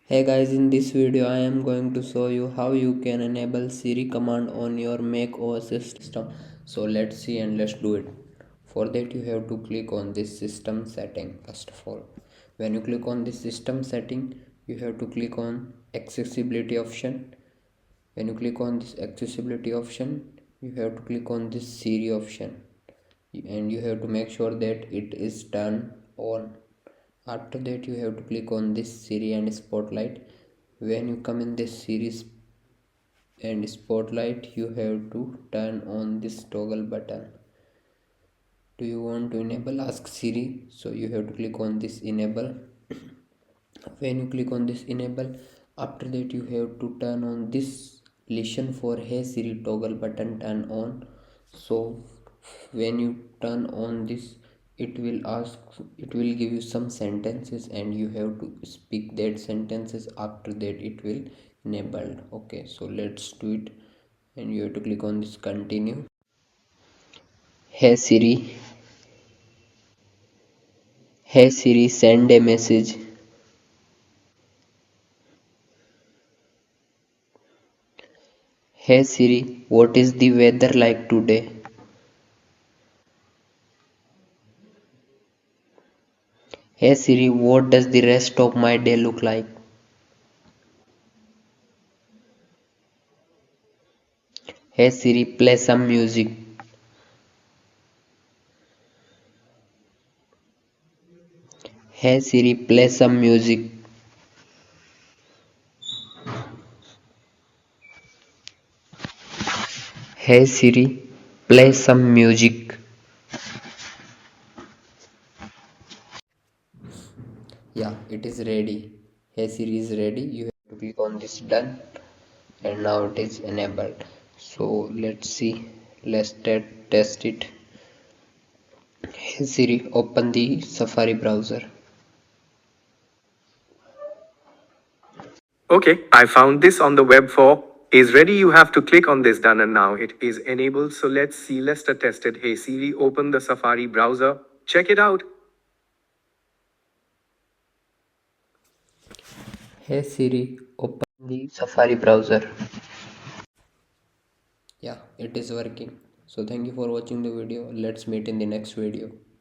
Hey guys, in this video I am going to show you how you can enable Siri command on your macOS system. So let's see and let's do it. For that you have to click on this system setting first of all. When you click on this system setting, you have to click on accessibility option. When you click on this accessibility option, you have to click on this Siri option and you have to make sure that it is turned on. After that you have to click on this Siri and Spotlight. When you come in this series and Spotlight, you have to turn on this toggle button. Do you want to enable Ask Siri? So you have to click on this enable. When you click on this enable, after that you have to turn on this listen for Hey Siri toggle button, turn on. So when you turn on this, it will give you some sentences and you have to speak that sentences. After that it will enabled. Okay, so let's do it and you have to click on this continue. Hey Siri, hey Siri, send a message. Hey Siri, what is the weather like today? Hey Siri, what does the rest of my day look like? Hey Siri, play some music. Hey Siri, play some music. Hey Siri, play some music. Yeah, it is ready. Hey Siri is ready. You have to click on this done and now it is enabled. So let's see. Let's test it. Hey Siri, open the Safari browser. Okay, I found this on the web for is ready. You have to click on this done and now it is enabled. So let's see, let's test it. Hey Siri, open the Safari browser. Check it out. Hey Siri, open the Safari browser. Yeah, it is working. So thank you for watching the video. Let's meet in the next video.